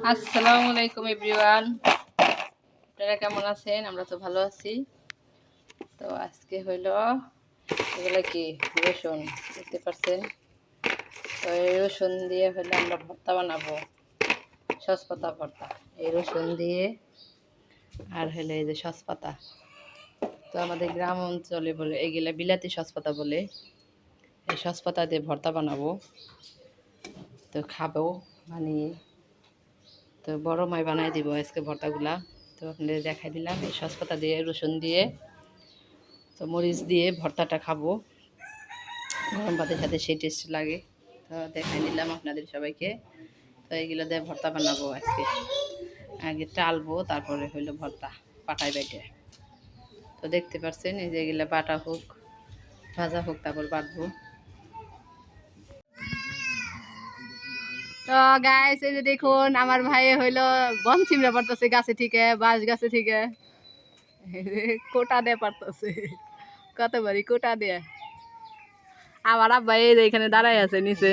আসসালামু আলাইকুম এভরিওয়ান, আপনারা কেমন আছেন? আমরা তো ভালো আছি। তো আজকে হইল এগুলো কি রসুন, দেখতে পাচ্ছেন? তো এই রসুন দিয়ে হইলে আমরা ভর্তা বানাবো, সসপাতা ভর্তা। এই রসুন দিয়ে আর হইলে এই যে সসপাতা, তো আমাদের গ্রাম অঞ্চলে বলে এগুলা বিলাতি সসপাতা বলে। এই সসপাতা দিয়ে ভর্তা বানাবো, তো খাবো বানিয়ে। তো বড় মাই বানাই দিব আজকে ভর্তাগুলা। তো আপনাদের দেখাই দিলাম এই সসপাতা দিয়ে রসুন দিয়ে, তো মরিচ দিয়ে ভর্তাটা খাবো গরম ভাতের সাথে, সেই টেস্ট লাগে। তো দেখাই দিলাম আপনাদের সবাইকে। তো এইগুলো দিয়ে ভর্তা বানাবো আজকে। আগে টালবো, তারপরে হইলো ভর্তা পাটায় বেটে। তো দেখতে পাচ্ছেন এই যে এগুলো বাটা হোক, ভাজা হোক, তারপর বাটবো। তো গাইস এই যে দেখুন, আমার ভাই হইলো বন চিমড়া পারতেছে গাছে থেকে, বাঁশ গাছে থেকে কোটা দিয়ে পারতেছে, কতবারই কোটা দিয়ে। আমার আব্বা এই যে এখানে দাঁড়াই আছে নিচে।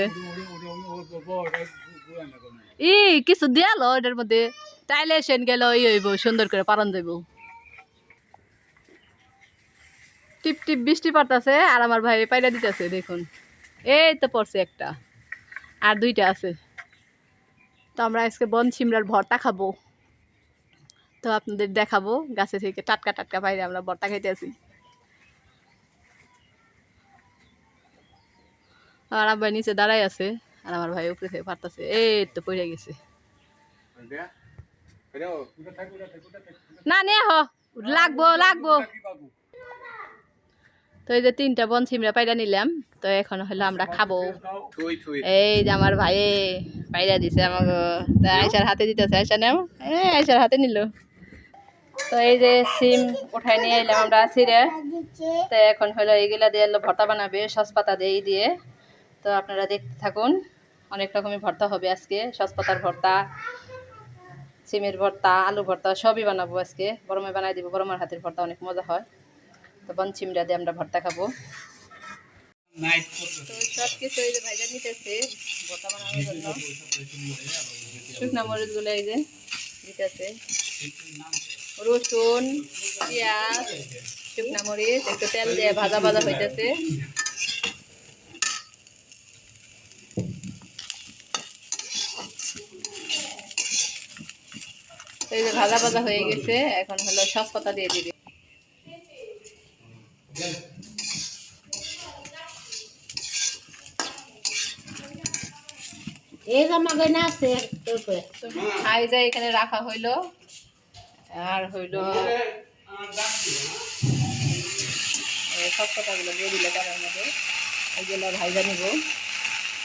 কিছু দিয়ালো এটার মধ্যে, তাইলে সেন গেল হইব, সুন্দর করে পালন দেব। টিপ টিপ বৃষ্টি পড়তেছে আর আমার ভাই পাইরা দিতেছে, দেখুন এই তো পড়ছে একটা, আর দুইটা আছে। তো আমরা আজকে বন শিমরার ভর্তা খাবো, তো আপনাদের দেখাবো গাছে থেকে টাটকা টাটকা পাইরে আমরা ভর্তা খাইতে আছি। আর আব্বাই নিচে দাঁড়াই আছে আর আমার ভাই উপরে থেকে পারতেছে, এই তো পড়ে গেছে। না নে লাগবো লাগবো। তো এই যে 3টা বন শিমরা পাইরা নিলাম, তো এখন হলো আমরা খাবো। এই যে আমার ভাই পাইরা দিছে আমাকে, আয়সার হাতে দিতেছে, আয়সা নেও, আয়সার হাতে নিল। তো এই যে সিম উঠাই নিয়ে এলাম আমরা ছিঁড়ে। তো এখন হলো এইগুলা দিয়ে ভর্তা বানাবে সসপাতা দিয়ে দিয়ে। তো আপনারা দেখতে থাকুন, অনেক রকমের ভর্তা হবে আজকে। সসপাতার ভর্তা, সিমের ভর্তা, আলু ভর্তা সবই বানাবো আজকে। বড় মাই বানাই দিব, বড় মার হাতের ভর্তা অনেক মজা হয়। তো বন চিমড়া দিয়ে আমরা ভর্তা খাবো। তো সব কিছু এই যে ভাইজা নিতেছে ভর্তা বানানোর জন্য। শুকনা মরিচগুলো এই যে দিতেছে, রসুন, পেঁয়াজ, শুকনা মরিচ, একটু তেল দিয়ে ভাজা ভাজা হইতেছে। এই যে ভাজা ভাজা হয়ে গেছে, এখন হলো সসপাতা দিয়ে দিবি। এখানে রাখা হইলো, আর হইলো সসপাতা গুলো দিয়ে দিলে তার মধ্যে ওইগুলো ভাইজা নিব,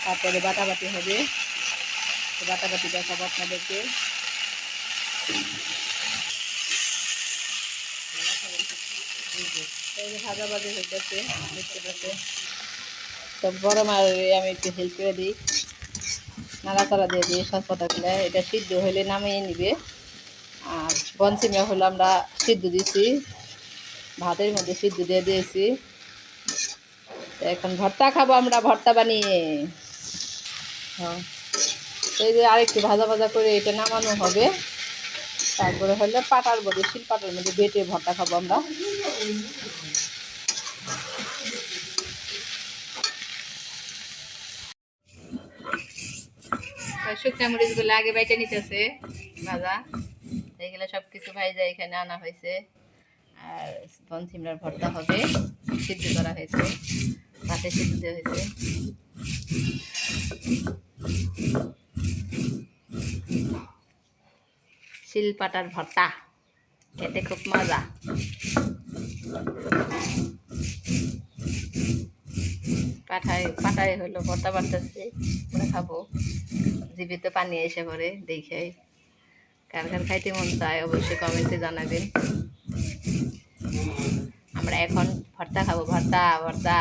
তারপরে বাটাবাটি হবে। বাটাবাটি দেখাবো আপনাদেরকে। ভাজা ভাজি হইতেছে, দেখতে পাচ্ছে। তো বড় মার আমি একটু হেল্প করে দিই, নাড়াচাড়া দিয়ে দিই সসপাতাগুলো। এটা সিদ্ধ হইলে নামিয়ে নিবে। আর বনসিমা হলো আমরা সিদ্ধ দিয়েছি, ভাতের মধ্যে সিদ্ধ দিয়ে দিয়েছি। এখন ভর্তা খাবো আমরা, ভর্তা বানিয়ে। হ্যাঁ, এই যে আরেকটু ভাজা ভাজা করে এটা নামানো হবে। তারপরে হলে পাটার মধ্যে, শিল পাটার মধ্যে বেটে ভর্তা খাবো আমরা। শুকনা মরিচগুলো আগে বাইটে নিতেছে ভাজা, এইগুলো সব কিছু ভাইজা এখানে আনা হয়েছে। আর বন সিমরার ভর্তা হবে, সিদ্ধ করা হয়েছে, ভাতে সিদ্ধ দেওয়া হয়েছে। শিল পাটার ভর্তা খেতে খুব মজা। পাটায় হলো ভর্তা বাড়তেছে, আমরা খাবো। জিভেতে পানি এসে পড়ে দেখে। কার কার খাইতে মন চায় অবশ্যই কমেন্টে জানাবেন। আমরা এখন ভর্তা খাবো, ভর্তা ভর্তা।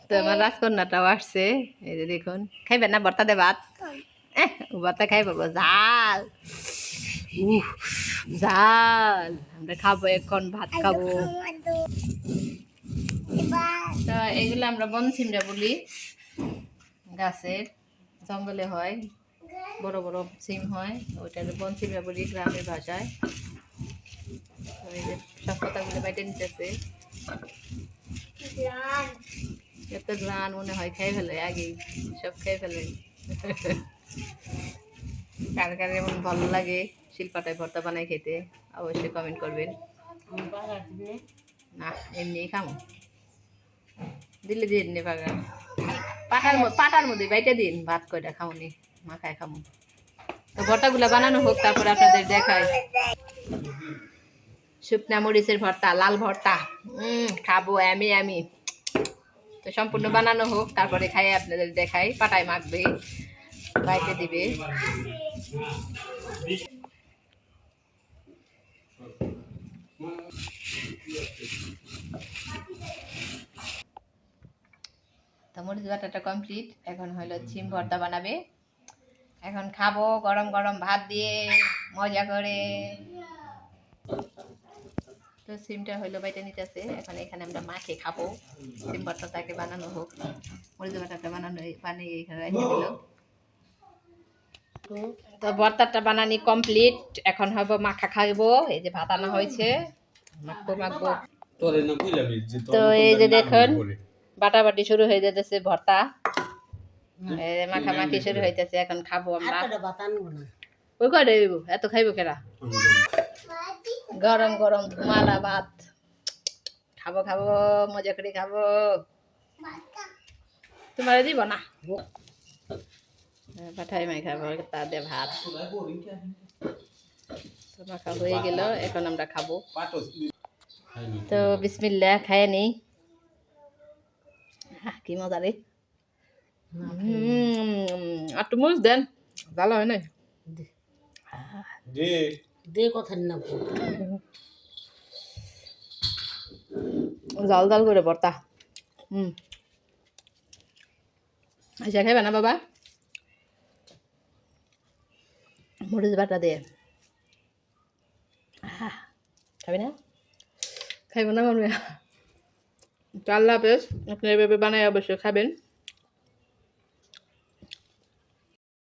তো আমার রাজকন্যাটাও আসছে, এই যে দেখুন। খাইবেন না ভর্তা দে ভাত? ভর্তা খাই পাবো, ঝাল ঝাল। আমরা খাবো এখন, ভাত খাবো। তো এগুলো আমরা বন সিমড়া বলি, গাছের জঙ্গলে হয়, বড় বড় সিম হয়, ওইটার বনসিমা বলি গ্রামের ভাষায়। তো এই যে সব পাতাগুলো বাইটে নিতেছে, এত গ্রান মনে হয় খেয়ে ফেলে আগেই, সব খেয়ে ফেলে। কার কার এমন ভালো লাগে শিলপাটায় ভর্তা বানাই খেতে অবশ্যই কমেন্ট করবেন। না এমনি খামো, দিলে দিন নে বাগা, পাটার মধ্যে বাইটে দিন, ভাত কয়টা খাওনি মাখায় খামো। তো ভর্তাগুলো বানানো হোক, তারপরে আপনাদের দেখায়। শুকনা মরিচের ভর্তা, লাল ভর্তা, খাবো আমি। তো সম্পূর্ণ বানানো হোক, তারপরে খাই আপনাদের দেখাই। পাটায় মাখবে, বাইতে দিবে। তো মরিচ বাটাটা কমপ্লিট, এখন হলো সিম ভর্তা বানাবে। এখন খাবো গরম গরম ভাত দিয়ে মজা করে। তো সিমটা হইলো বাইটে নিতেছে, এখন এখানে আমরা মাখে খাবো। সিম ভর্তাটাকে বানানো হোক, মরিচ বাটাটা বানিয়ে এখানে রেখে দিল। তো ভর্তাটা বানানি কমপ্লিট, এখন হবো মাখা খাইবো। এই যে ভাত আনা হয়েছে, মাখবো। তো এই যে দেখুন বাটাবাটি শুরু হয়ে যেতেছে, ভর্তা মাখামাখি শুরু হইতেছে, এখন খাবো আমরা। ওই কয়টা এত খাইবো কেরা? গরম গরম ধুমালা ভাত খাবো, মজা করে খাবো। তোমার দিব না, পাঠাই মাই খাবো, তা দিয়ে ভাত মাখা হয়ে গেল, এখন আমরা খাবো। তো বিসমিল্লাহ খায় নি, কি মজা রে। আর একটু মুজ দেন, ভালো হয় না জাল জাল করে ভর্তা। আচ্ছা খাইবা না বাবা? মরিচ বাটা দিয়ে খাবি না? খাইব না মানুষ? আল্লাহ হাফেজ। আপনি এভাবে বানায় অবশ্যই খাবেন।